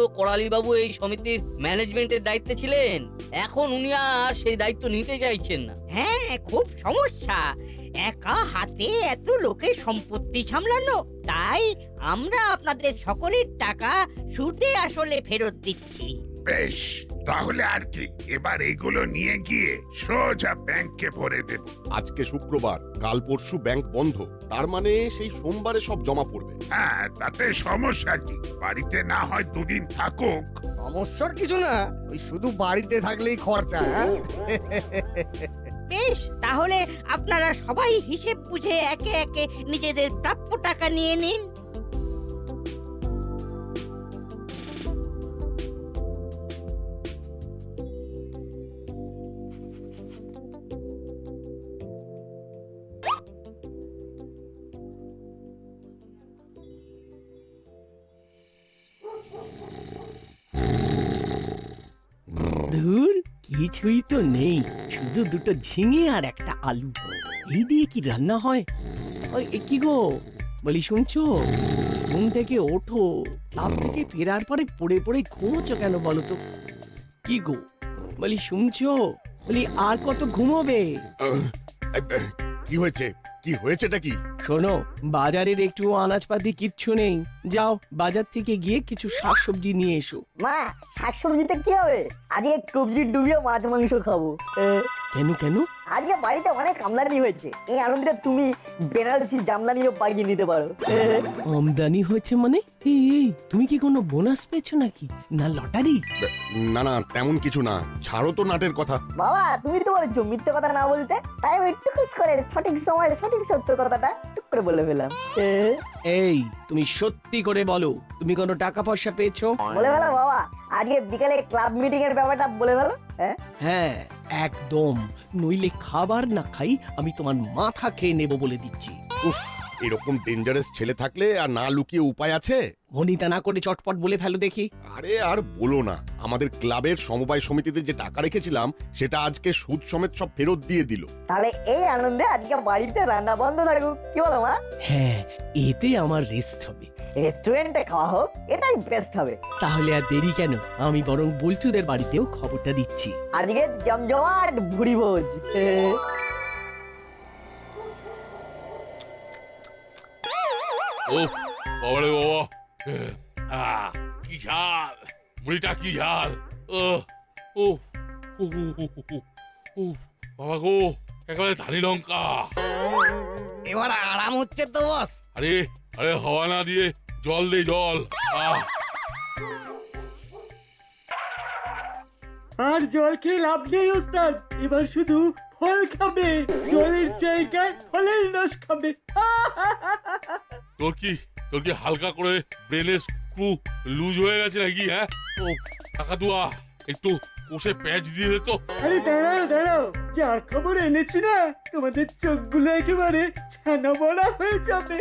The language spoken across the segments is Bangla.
তো করালি বাবু এই সমিতির ম্যানেজমেন্টের দায়িত্বে ছিলেন, এখন উনি আর সেই দায়িত্ব নিতে চাইছেন না। হ্যাঁ, খুব সমস্যা। একা হাতে এত লোকের সম্পত্তি সামলানো, তাই আমরা আপনাদের সকলের টাকা সুদে আসলে ফেরত দিচ্ছি। বেশ, তাহলে আর কি, এবার এগুলো নিয়ে গিয়ে সোজা ব্যাংকে ভরে দেব। আজকে শুক্রবার, কাল পরশু ব্যাংক বন্ধ, তার মানে সেই সোমবারে সব জমা পড়বে। হ্যাঁ, তাতে সমস্যা কি? বাড়িতে না হয় দুদিন থাকুক। সমস্যার কিছু না, ওই শুধু বাড়িতে থাকলেই খরচা। হ্যাঁ? বেশ, তাহলে আপনারা সবাই হিসেব বুঝে একে একে নিজেদের প্রাপ্য টাকা নিয়ে নিন। ধুর, কিছুই তো নেই, শুধু দুটো ঝিঙে আর একটা আলু। এই দিয়ে কি রান্না হয়? ওই কি গো, বলি শুনছো? ঘুম থেকে ওঠো, ক্লাব থেকে ফেরার পরে পড়ে পড়ে ঘুমোচ্ছ কেন বলো তো? কি গো, বলি শুনছো? বলি আর কত ঘুমোবে? কি হয়েছে? কি হয়েছেটা কি? শোনো, বাজারের একটু আনাজপাতি কিচ্ছু নেই, যাও বাজার থেকে গিয়ে কিছু শাকসবজি নিয়ে এসো। মা, শাকসবজিতে কি হবে? আজকে কবজি ডুবিয়ে মাছ মাংস খাবো। কেন কেন? আজকে বাড়িতে অনেক আমদানি হয়েছে, এই আনন্দে তুমি বেনারসি জামদানিও পাইয়ে নিতে পারো। আমদানি হয়েছে মানে? এই তুমি কি কোনো বোনাস পেয়েছো নাকি, না লটারি? না না, তেমন কিছু না, ছাড়ো তো নাটের কথা। বাবা, তুমি তো বলেছো মিথ্যে কথা না বলতে, তাই আমি টুকুস করে সঠিক সময় সঠিক সত্য কথাটা টুক করে বলে ফেলাম। এই তুমি সত্যি করে বলো, তুমি কোনো টাকা পয়সা পেয়েছো? বলে ফেলো বাবা, আজকে বিকালে ক্লাব মিটিং এর ব্যাপারটা বলে ফেলো। হ্যাঁ, একদম, নইলে খাবার না খাই আমি তোমার মাথা খেয়ে নেব বলে দিচ্ছি। উফ, এরকম ডেঞ্জারাস ছেলে থাকলে আর না লুকিয়ে উপায় আছে? ভনিতা না করে চটপট বলে ফেলো দেখি। আরে আর বলো না, আমাদের ক্লাবের সমবায় সমিতিতে যে টাকা রেখেছিলাম সেটা আজকে সুদ সমেত সব ফেরত দিয়ে দিল। তাহলে এই আনন্দে আজকে বাড়িতে রান্না বন্ধ থাকুক, কি বলো মা? হ্যাঁ, এতে আমার রেস্ট হবে। রেস্টুরেন্টে খাওয়া হোক, এটাই বেস্ট হবে। তাহলে আর দেরি কেন, আমি বরং বল্টুদের বাড়িতেও খবরটা দিচ্ছি। আজকে জমজমাট ভুড়ি ভোজ। ও বাবারে বাবা, কি ঝাল, মুড়িটা কি ঝাল। ও ও ও ও বাবা গো, একেবারে ধানি লঙ্কা। এবার আরাম হচ্ছে তো বস। আরে আরে, হাওয়া না দিয়ে জল দে, জল। আর জল খেয়ে লাভ নেই ওস্তাদ, এবার শুধু ফল খাবে, জলের জায়গায় ফলের রস খাবে। তোর কি হালকা করে ব্রেনের স্ক্রু লুজ হয়ে গেছে নাকি? হ্যাঁ, ও কাকাতুয়া, একটু কষে প্যাচ দিয়ে দে তো। আরে দাঁড়াও দাঁড়াও, যা খবর এনেছি না, তোমাদের চোখগুলো একেবারে ছানা বড়া হয়ে যাবে।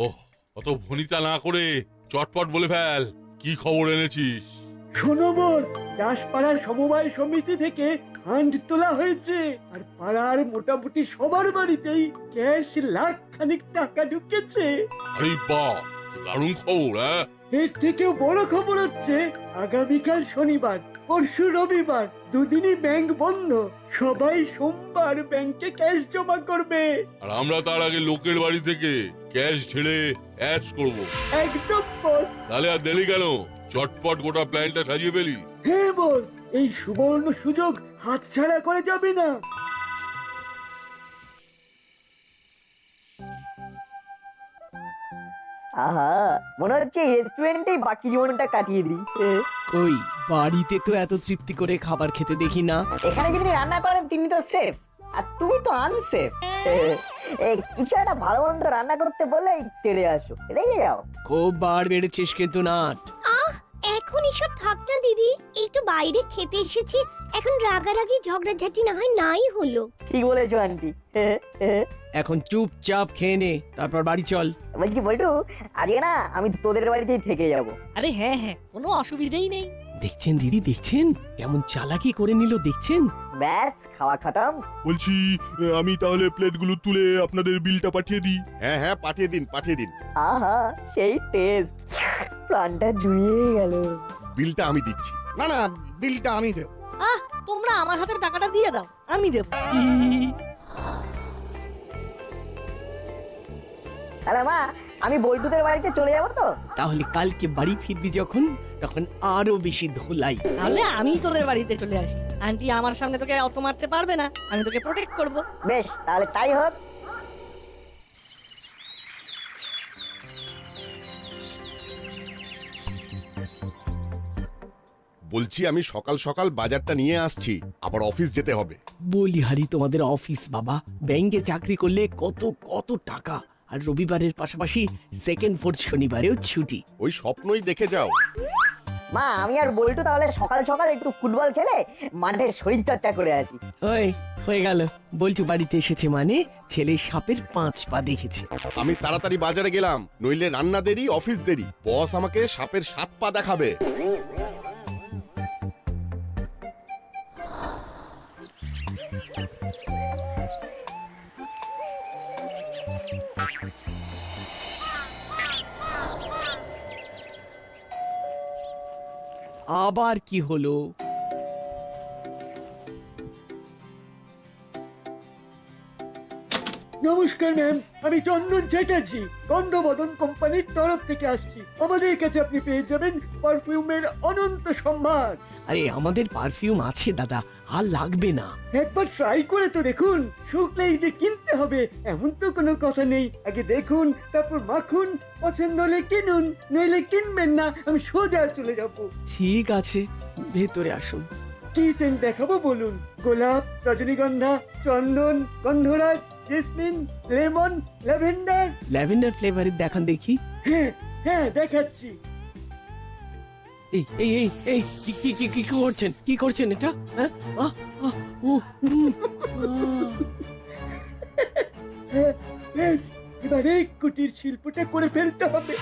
ও অত ভনিতা না করে চটপট বলে ফেল, কি খবর এনেছিস? শোনো বোস, দাসপাড়ার সমবায় সমিতি থেকে ফান্ড তোলা হয়েছে, আর পাড়ার মোটামুটি সবার বাড়িতেই ক্যাশ লাখ খানিক টাকা ঢুকেছে। আরে বাহ, দারুণ খবর। হ্যাঁ, এর থেকেও বড় খবর হচ্ছে, আগামীকাল শনিবার, পরশু রবিবার, দুদিনই ব্যাংক বন্ধ, সবাই সোমবার ব্যাংকে ক্যাশ জমা করবে। আর আমরা তার আগে লোকের বাড়ি থেকে ক্যাশ ছেড়ে অ্যাশ করব। একদম বস। তাহলে আর দেরি কেন, চটপট গোটা প্ল্যানটা সাজিয়ে ফেলি। হ্যাঁ বস, এই সুবর্ণ সুযোগ হাতছাড়া করা যাবে না। আহা, মনে হচ্ছে রেস্টুরেন্টেই বাকি জীবনটা কাটিয়ে দিই। কই, বাড়িতে তো এত তৃপ্তি করে খাবার খেতে দেখি না। এখানে যিনি রান্না করেন তিনি তো সেফ, আর তুমি তো আনসেফ। কিছু একটা ভালো মন্দ রান্না করতে বললেই তেড়ে আসো, রেগে যাও। খুব বার বেড়েছিস কিন্তু নাট। এখন এসব থাক না দিদি, একটু বাইরে খেতে এসেছি, এখন রাগারাগি ঝগড়াঝাটি না হয় নাই হলো। ঠিক বলেছো আন্টি। এখন চুপচাপ খেয়ে নে, তারপর বাড়ি চল। বলছি বলটু, আজকে না আমি তোদের বাড়িতেই থেকে যাব। আরে হ্যাঁ হ্যাঁ, কোনো অসুবিধাই নেই। দেখছেন দিদি, দেখছেন কেমন চালাকি করে নিল, দেখছেন? ব্যাস, খাওয়া খতম। বলছি, আমি তাহলে প্লেটগুলো তুলে আপনাদের বিলটা পাঠিয়ে দিই। হ্যাঁ হ্যাঁ, পাঠিয়ে দিন, পাঠিয়ে দিন। আহা, সেই টেস্ট। প্রাণটা জুড়িয়ে গেল। বিলটা আমি দিচ্ছি। না না, বিলটা আমি দেব। তোমরা আমার হাতে টাকাটা দিয়ে দাও, আমি দেব। তাহলে মা, আমি বল্টুদের বাড়িতে চলে যাবো তো? তাহলে কালকে বাড়ি ফিরবি যখন, তখন আরো বেশি ধোলাই। তাহলে আমি তোদের বাড়িতে চলে আসি। আন্টি আমার সামনে তোকে অত মারতে পারবে না, আমি তোকে প্রোটেক্ট করব। বেশ, তাহলে তাই হোক। বলছি আমি সকাল সকাল বাজারটা নিয়ে আসছি, আবার অফিস যেতে হবে। বলি হারি, তোমাদের অফিস বাবা, ব্যাংকে চাকরি করলে কত কত টাকা, আর রবিবারের পাশাপাশি সেকেন্ড ফোর্থ শনিবারেও ছুটি। ওই স্বপ্নই দেখে যাও। মা, আমি আর বল্টু তাহলে সকাল সকাল একটু ফুটবল খেলে মাঠে শরীর চর্চা করে আসি। ওই হয়ে গেল, বলছু বাড়িতে এসেছে মানে ছেলে সাপের 5 পা দেখেছে। আমি তাড়াতাড়ি বাজারে গেলাম, নইলে রান্না দেরি, অফিস দেরি। বস আমাকে সাপের 7 পা দেখাবে। আবার কি হলো? নমস্কার ম্যাম, আমি চন্দন চ্যাটার্জি, গন্ধবদন কোম্পানির তরফ থেকে আসছি। আমাদের কাছে আপনি পেয়ে যাবেন পারফিউমের অনন্ত সম্ভার। আরে আমাদের পারফিউম আছে দাদা, আর লাগবে না। একবার ট্রাই করে তো দেখুন, শুকলেই যে কিনতে হবে এমন তো কোনো কথা নেই। আগে দেখুন, তারপর মাখুন, পছন্দ হলে কিনুন, নইলে কিনবেন না, আমি সোজা চলে যাব। ঠিক আছে, ভেতরে আসুন। কি সেন্ট দেখাবো বলুন? গোলাপ, রজনীগন্ধা, চন্দন, গন্ধরাজ, জেসমিন, লেমন, ল্যাভেন্ডার? ল্যাভেন্ডার ফ্লেভারের দেখান দেখি। হ্যাঁ হ্যাঁ, দেখাচ্ছি। এই এই এই এই কি কি কি কি করছেন, কি করছেন এটা? হ্যাঁ, ও হ্যাঁ, ব্যাস, এবারে কুটির শিল্পটা করে ফেলতে হবে।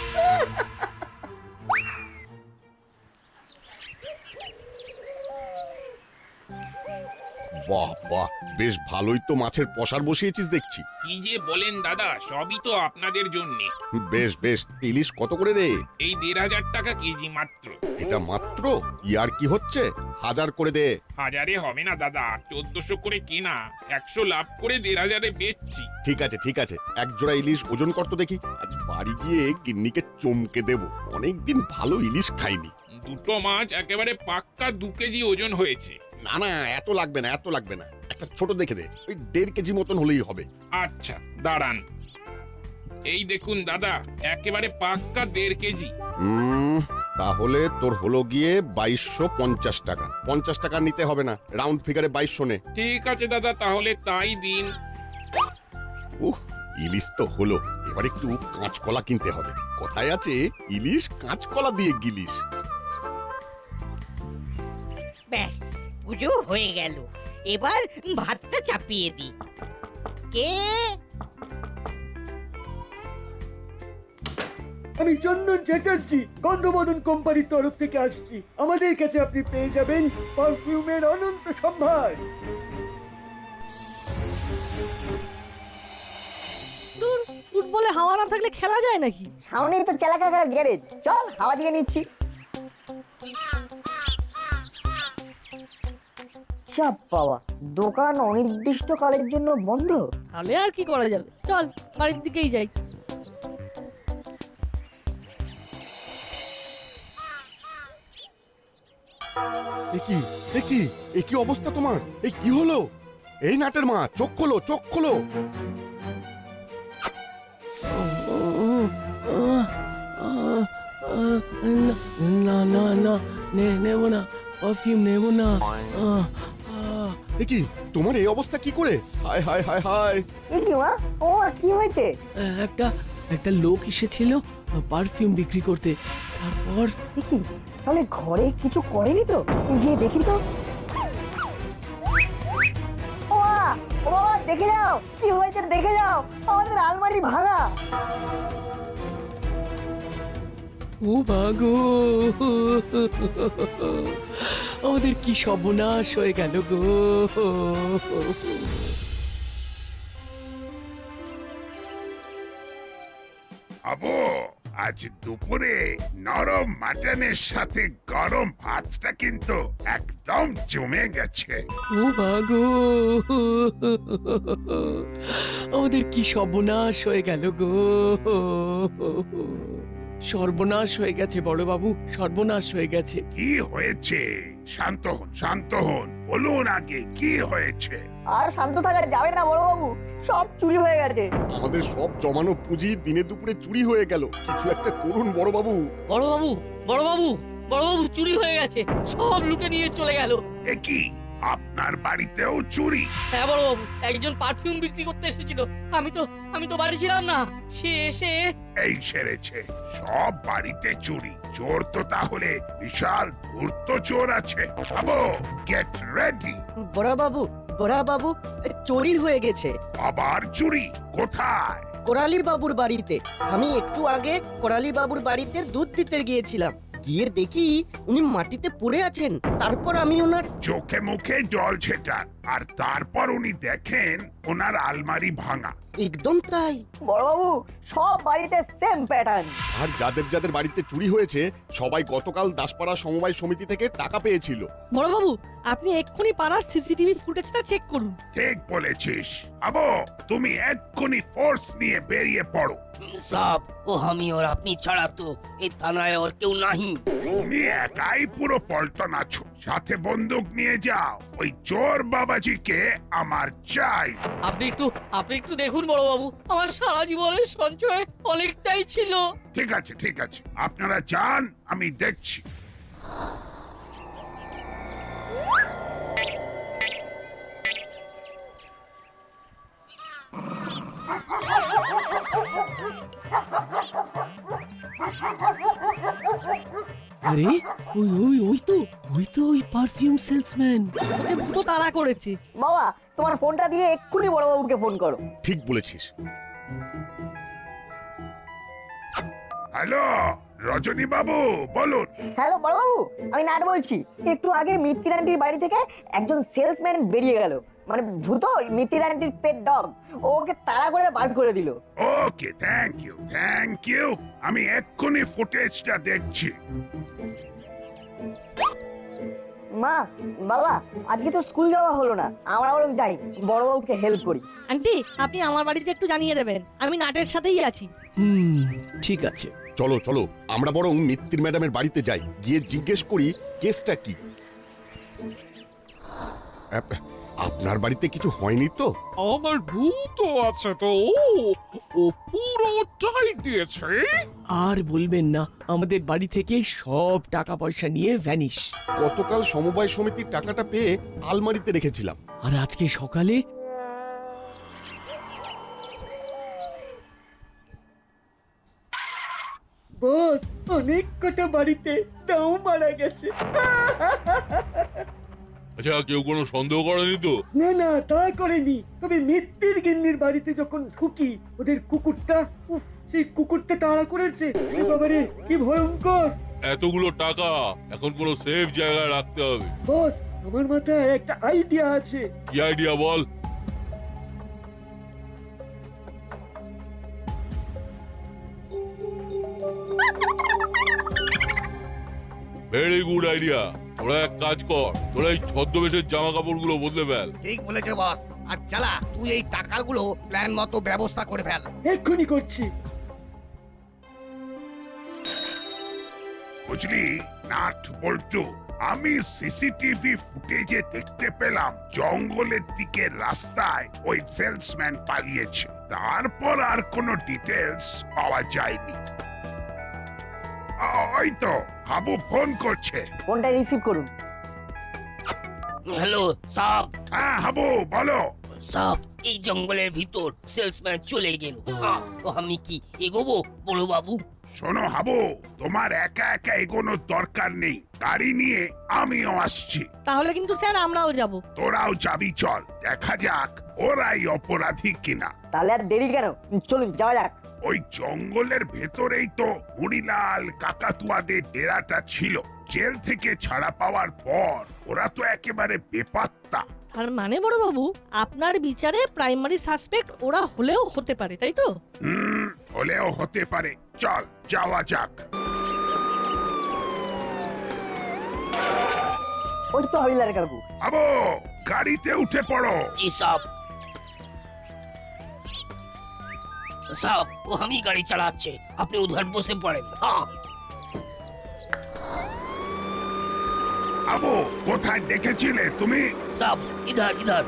বাহ বাহ, বেশ ভালোই তো মাছের পসার বসিয়েছিস দেখছি। কি যে বলেন দাদা, সবই তো আপনাদের জন্য। বেশ বেশ, ইলিশ কত করে রে? এই 1,500 টাকা কেজি মাত্র। এটা মাত্র? ইয়ার কি হচ্ছে? 1000 করে দে। হাজারে হবে না দাদা, 1400 করে কেনা, 100 লাভ করে 1,500-এ বেচছি। ঠিক আছে ঠিক আছে, এক জোড়া ইলিশ ওজন কর তো দেখি। আজ বাড়ি গিয়ে গিন্নিকে চমকে দেব, অনেকদিন ভালো ইলিশ খাইনি। দুটো মাছ একেবারে পাক্কা 2 কেজি ওজন হয়েছে। না না, এত লাগবে না, এত লাগবে না, একটা ছোট দেখে দে, ওই 1.5 কেজি মতন হলেই হবে। আচ্ছা দাঁড়ান, এই দেখুন দাদা, একেবারে পাক্কা 1.5 কেজি। তাহলে তোর হলো গিয়ে 2250 টাকা। 50 টাকা নিতে হবে না, রাউন্ড ফিগারে 2200 নে। ঠিক আছে দাদা, তাহলে তাই দিন। ইলিশ তো হলো, এবার একটু কাঁচকলা কিনতে হবে। কথায় আছে, ইলিশ কাঁচকলা দিয়ে গিলিশ। ব্যাস, পুজো হয়ে গেল। এবার ভাতটা চাপিয়ে দি। কে? আমি চন্দন চ্যাটার্জি, গন্ধবদন কোম্পানির তরফ থেকে আসছি। আমাদের কাছে আপনি পেয়ে যাবেন পারফিউমের অনন্ত সম্ভার। ফুটবলে হাওয়া না থাকলে খেলা যায় নাকি? সামনেই তো চালাকাকার গ্যারেজ, চল হাওয়া দিয়ে নিচ্ছি। চাপ বাবা, দোকান অনির্দিষ্টকালের জন্য বন্ধ। তাহলে আর কি করা যাবে, চল বাড়ির দিকেই যাই। কি অবস্থা তোমার? এই কি হলো? এই নাটের মা, চোখ খোলো, চোখ খোলো। না না না, নেব না, পারফিউম নেব না। কি তোমার এই অবস্থা কি করে? হায় হায় হায় হায়। কি মা, ও কি হয়েছে? একটা লোক এসেছিল পারফিউম বিক্রি করতে, তারপর তাহলে ঘরে কিছু করেনি তো? গিয়ে দেখি তো। ও বাবা, দেখে যাও কি হয়েছে, দেখে যাও, আমাদের আলমারি ভাঙা। ও ভাগো, আমাদের কি সর্বনাশ হয়ে গেল গো। আবু আজ দুপুরে নরম মাটনের সাথে গরম ভাতটা কিন্তু একদম জমে গেছে। ও মাগো, আমাদের কি সর্বনাশ হয়ে গেল গো! সর্বনাশ হয়ে গেছে বড় বাবু, সর্বনাশ হয়ে গেছে। কি হয়েছে? শান্ত হন, শান্ত হন, বলুন আগে কি হয়েছে? আর শান্ত থাকা যাবে না বড়বাবু, সব চুরি হয়ে গেছে। আমাদের সব জমানো পুঁজি দিনে দুপুরে চুরি হয়ে গেল। কিছু একটা করুন বড়বাবু। বড়বাবু, বড়বাবু, বড়বাবু, চুরি হয়ে গেছে, সব লুটে নিয়ে চলে গেল। এ কি, আপনার বাড়িতেও চুরি? হ্যাঁ বড়বাবু, একজন পারফিউম বিক্রি করতে এসেছিল, আমি তো বাড়ি ছিলাম না, সে এসে এই সেরেছে, সব বাড়িতে চুরি। চোর তো তাহলে বিশাল ধূর্ত চোর আছে। বাবু, গেট রেডি। বড়া বাবু, চুরি হয়ে গেছে আবার চুরি? কোথায়? কোরালি বাবুর বাড়িতে। আমি একটু আগে কোরালি বাবুর বাড়িতে দুধ দিতে গিয়েছিলাম, গিয়ে দেখি উনি মাটিতে পড়ে আছেন। তারপর আমি ওনার চোখে মুখে জল ছেটান, আর তারপর উনি দেখেন ওনার আলমারি ভাঙা। একদম তাই। বড়বাবু, সব বাড়িতে সেম প্যাটার্ন। আর যাদের যাদের বাড়িতে চুরি হয়েছে সবাই গতকাল দাসপাড়া সমবায় সমিতি থেকে টাকা পেয়েছিল। বড়বাবু, আপনি এক্ষুনি পাড়ার সিসিটিভি ফুটেজটা চেক করুন। ঠিক বলেছিস। আবো, তুমি এক্ষুনি ফোর্স নিয়ে বেরিয়ে পড়ো। সব ও আমি আর আপনি ছাড়া তো এই থানায় আর কেউ নাহি। তুমি একাই পুরো পল্টন আছো, সাথে বন্দুক নিয়ে যাও। ওই চোর বাবাজিকে আমার চাই। আপনি একটু দেখুন বড়বাবু, আমার সারা জীবনের সঞ্চয় অনেকটাই ছিল। ঠিক আছে, ঠিক আছে, আপনারা যান, আমি দেখছি। আরে ওই তো ওই পারফিউম সেলসম্যান। ওকে ভূত তাড়া করেছে। বাবা, তোমার ফোনটা দিয়ে এক্ষুনি বড়বাবুকে ফোন করো। ঠিক বলেছিস। হ্যালো, রজনী বাবু, বলুন। হ্যালো বড়বাবু, আমি নাট বলছি। একটু আগে মিত্তির আন্টির বাড়ি থেকে একজন সেলসম্যান বেরিয়ে গেল, মানে ভূত মিত্তির আন্টির পেট ডগ, ওকে তাড়া করে বার করে দিল। ওকে, থ্যাংক ইউ, থ্যাংক ইউ। আমি এক্ষুনি ফুটেজটা দেখছি। মা, বাবা, আজকে তো স্কুল যাওয়া হলো না, আমরা বরং যাই, বড়বাবুকে হেল্প করি। আন্টি, আপনি আমার বাড়িতে একটু জানিয়ে দেবেন, আমি নাটের সাথেই আছি। ঠিক আছে। চলো চলো, আমরা বরং মিত্তির ম্যাডামের বাড়িতে যাই, গিয়ে জিজ্ঞেস করি কেসটা কি। আপনার বাড়িতে কিছু হয়নি তো? আমার ভূত আছে তো, ও পুরোটাই দিয়েছে। আর বলবেন না, আমাদের বাড়ি থেকে সব টাকা পয়সা নিয়ে ভ্যানিশ। গতকাল সমবায় সমিতির টাকাটা পেয়ে আলমারিতে রেখেছিলাম। আর আজকে সকালে বস, অনেক কটা বাড়িতে দাও মারা গেছে। আচ্ছা, কেউ কোনো সন্দেহ করেনি তো? না না, তা করেনি। তবে মিত্তির গিন্নির বাড়িতে যখন ঢুকি, ওদের কুকুরটা, উফ, সেই কুকুরটা তাড়া করেছে। এ বাবারে, কি ভয়ঙ্কর! এতগুলো টাকা এখন কোনো সেফ জায়গায় রাখতে হবে। বস, আমার মাথায় একটা আইডিয়া আছে। কি আইডিয়া বল? Very good idea. তোরা এক কাজ কর, তোরা এই ছদ্মবেশের জামা কাপড়গুলো বদলে ফেল। ঠিক বলেছে বস। আর চালা, তুই এই টাকাগুলো প্ল্যান মতো ব্যবস্থা করে ফেল। এক্ষুনি করছি। বুঝলি নাট বল্টু, আমি সিসিটিভি ফুটেজে দেখতে পেলাম জঙ্গলের দিকে রাস্তায় ওই সেলসম্যান পালিয়েছে। তারপর আর কোনো ডিটেলস পাওয়া যায়নি। ওই তো হাবু ফোন করছে। ফোনটা রিসিভ করুন। Hello sub. হ্যাঁ হাবু, বলো। সাব, এই জঙ্গলের ভিতর সেলসম্যান চলে গেল। আমি কি এগোবো বড় বাবু? শোনো হাবু, তোমার একা একা এগোনোর দরকার নেই, গাড়ি নিয়ে আমিও আসছি। তাহলে কিন্তু স্যার আমরাও যাব। তোরাও যাবি, চল দেখা যাক ওরাই অপরাধী কিনা। তাহলে আর দেরি কেন, চলুন যাওয়া যাক। ওই জঙ্গলের ভেতরেই তো মুড়িলাল কাকাতুয়াদের ডেরাটা ছিল। জেল থেকে ছাড়া পাওয়ার পর ওরা তো একেবারে বেপাত্তা। তার মানে বড়বাবু, আপনার বিচারে প্রাইমারি সাসপেক্ট ওরা হলেও হতে পারে, তাই তো? হলেও হতে পারে। চল যাওয়া যাক। ওই তো হরিলাল কাকু। আবো গাড়িতে উঠে পড়ো। জি সাব। সাব ও আমি গাড়ি চালাচ্ছে, আপনি উধার বসে পড়েন। হ্যাঁ আবো কোথায় দেখেছিলে তুমি? সাব ইধার ইধার।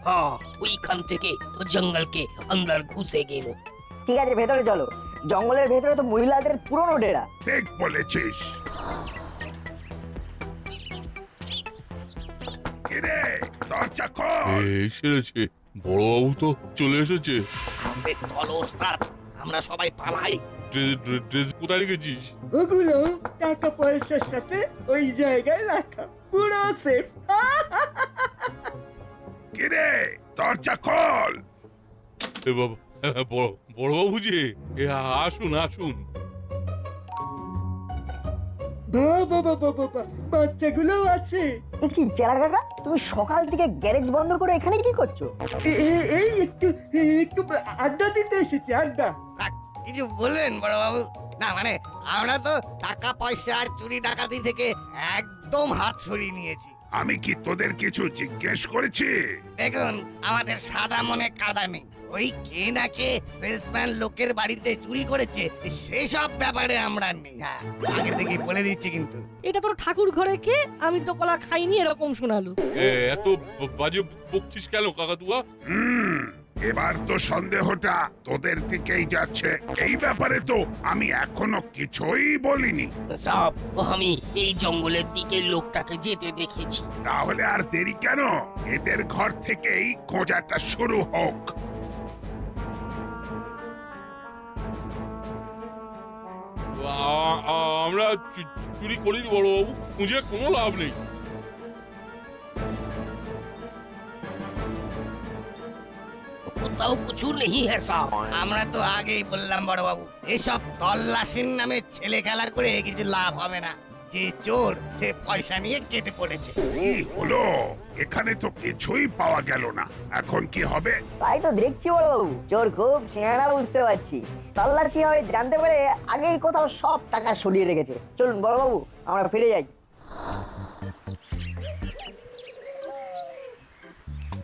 হ্যাঁ ওইখান থেকে ও জঙ্গলকে অন্দর ঘুষে গেল। ঠিক আছে, ভেতরে চলো। জঙ্গলের ভেতরে তো মহিলাদের পুরনো ডেরা। ঠিক বলেছিস। কিরে দরজা খোল। এসেছে বড়বাবু তো চলে এসেছে। চলো ওস্তাদ, আমরা সবাই পালাই। ড্রেস কোথায় রেখেছিস? ওগুলো টাকা পয়সার সাথে ওই জায়গায় রাখা, পুরো সেফ। কিরে দরজা খোল। এ বাবা, বড়বাবু যে এ আসুন আসুন। বাবা বাবা বাবা, বাচ্চাগুলো আছে। এ কি চেলা কাকা, তুমি সকাল থেকে গ্যারেজ বন্ধ করে এখানে কি করছো? এই একটু একটু আড্ডা দিতে এসেছি, আড্ডা। কিছু বললেন বড় বাবু? না মানে আমরা তো টাকা পয়সা আর চুরি ডাকাতি থেকে একদম হাত সরিয়ে নিয়েছি। আমি কি তোদের কিছু জিজ্ঞেস করেছি? দেখুন, আমাদের সাদা মনে কাদা নেই। ওই কে না কে সেলসম্যান লোকের বাড়িতে চুরি করেছে সেসব ব্যাপারে আমরা নেই। হ্যাঁ, আগে থেকে বলে দিচ্ছি কিন্তু। এটা তোর ঠাকুর ঘরে কে? আমি তো কলা খাইনি, এরকম শোনালো। এত বাজে বকছিস কেন কাকাতুয়া? এবার তো সন্দেহটা তোদের দিকেই যাচ্ছে। এই ব্যাপারে তো আমি এখনো কিছুই বলিনি। সাব ও আমি এই জঙ্গলের দিকে লোকটাকে যেতে দেখেছি। তাহলে আর দেরি কেন? এদের ঘর থেকেই খোঁজাটা শুরু হোক। আমরা চুরি করিনি বড়বাবু, খুঁজে কোনো লাভ নেই। কোথাও কিছু নেই হ্যাঁ সাব। আমরা তো আগেই বললাম বড় বাবু, এসব তল্লাশির নামে ছেলে খেলা করে কিছু লাভ হবে না। যে চোর সে পয়সা নিয়ে কেটে পড়েছে। কি হলো? এখানে তো কিছুই পাওয়া গেল না। এখন কি হবে? তাই তো দেখছি বড়বাবু, চোর খুব সিঁড়া বুঝতে পারছি। তল্লাশি হবে জানতে পারে আগেই কোথাও সব টাকা সরিয়ে রেখেছে। চলুন বড়বাবু, আমরা ফিরে যাই।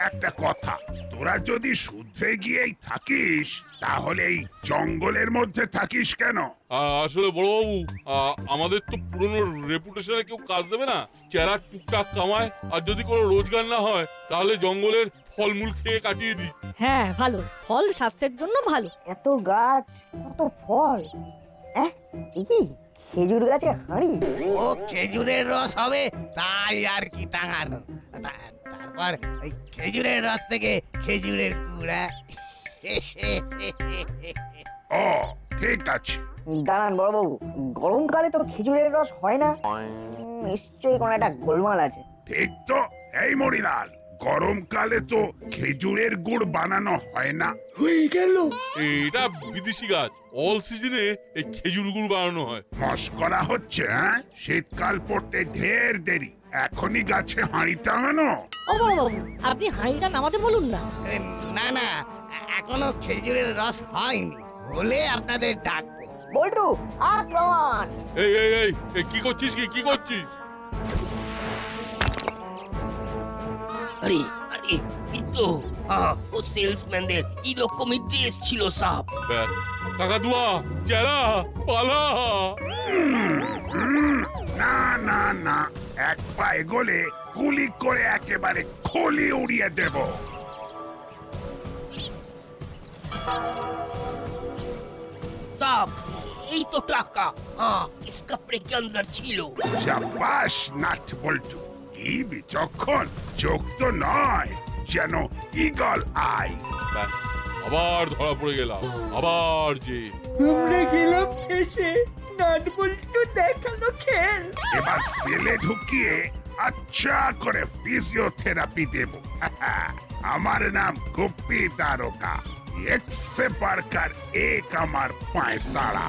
একটা কথা, তোরা যদি শুধরে গিয়েই থাকিস তাহলে এই জঙ্গলের মধ্যে থাকিস কেন? আসলে বড়বাবু, আমাদের তো পুরনো রেপুটেশনে কেউ কাজ দেবে না। চেরা টুকটাক কামায়, আর যদি কোনো রোজগার না হয় তাহলে জঙ্গলের ফলমূল খেয়ে কাটিয়ে দিই। হ্যাঁ ভালো, ফল স্বাস্থ্যের জন্য ভালো। এত গাছ, কত ফল। কি খেজুর গাছে হাঁড়ি? ও খেজুরের রস হবে তাই আর কি টাঙানো। তারপর ওই খেজুরের রস থেকে খেজুরের গুড়া। ও ঠিক আছে। দাঁড়ান বড়বাবু, গরমকালে তো খেজুরের রস হয় না। নিশ্চয়ই কোনো একটা গোলমাল আছে। ঠিক তো। এই মরিলাল, গরমকালে তো খেজুরের গুড় বানানো হয় না। হয়ে গেল। এটা বিদেশি গাছ, অল সিজনে এই খেজুর গুড় বানানো হয়। মস্করা হচ্ছে? হ্যাঁ, শীতকাল পড়তে ঢের দেরি, এখনই গাছে হাঁড়ি টাঙানো? ও বড়বাবু, আপনি হাঁড়িটা নামাতে বলুন না। না না, এখনো খেজুরের রস হয়নি, হলে আপনাদের ডাকবো। বল্টু, আক্রমণ! এই এই এই এই, কি করছিস? কি করছিস? আরে আরে এই তো ও সেলসম্যানদের এরকমই ড্রেস ছিল সাব। ব্যাস, কাকাতুয়া চেরা পালা। না না না, এক পা এগোলে গুলি করে একেবারে খলি উড়িয়ে দেব। সাব এই তো টাকা, ইস কাপড়ে के अंदर ছিল। শাবাশ নাট বল্টু, কি বিচক্ষণ! চোখ তো নয়, যেন ঈগল আই। ব্যাস, আবার ধরা পড়ে গেলাম, আবার যে। আমরা গেলাম ফেসে, নাট বল্টু দেখালো খেল। এবার সেলে ঢুকিয়ে আচ্ছা করে ফিজিওথেরাপি দেব। আমার নাম গুপ্পি তারকা, এক সে বাড়কার এক আমার পায় তারা।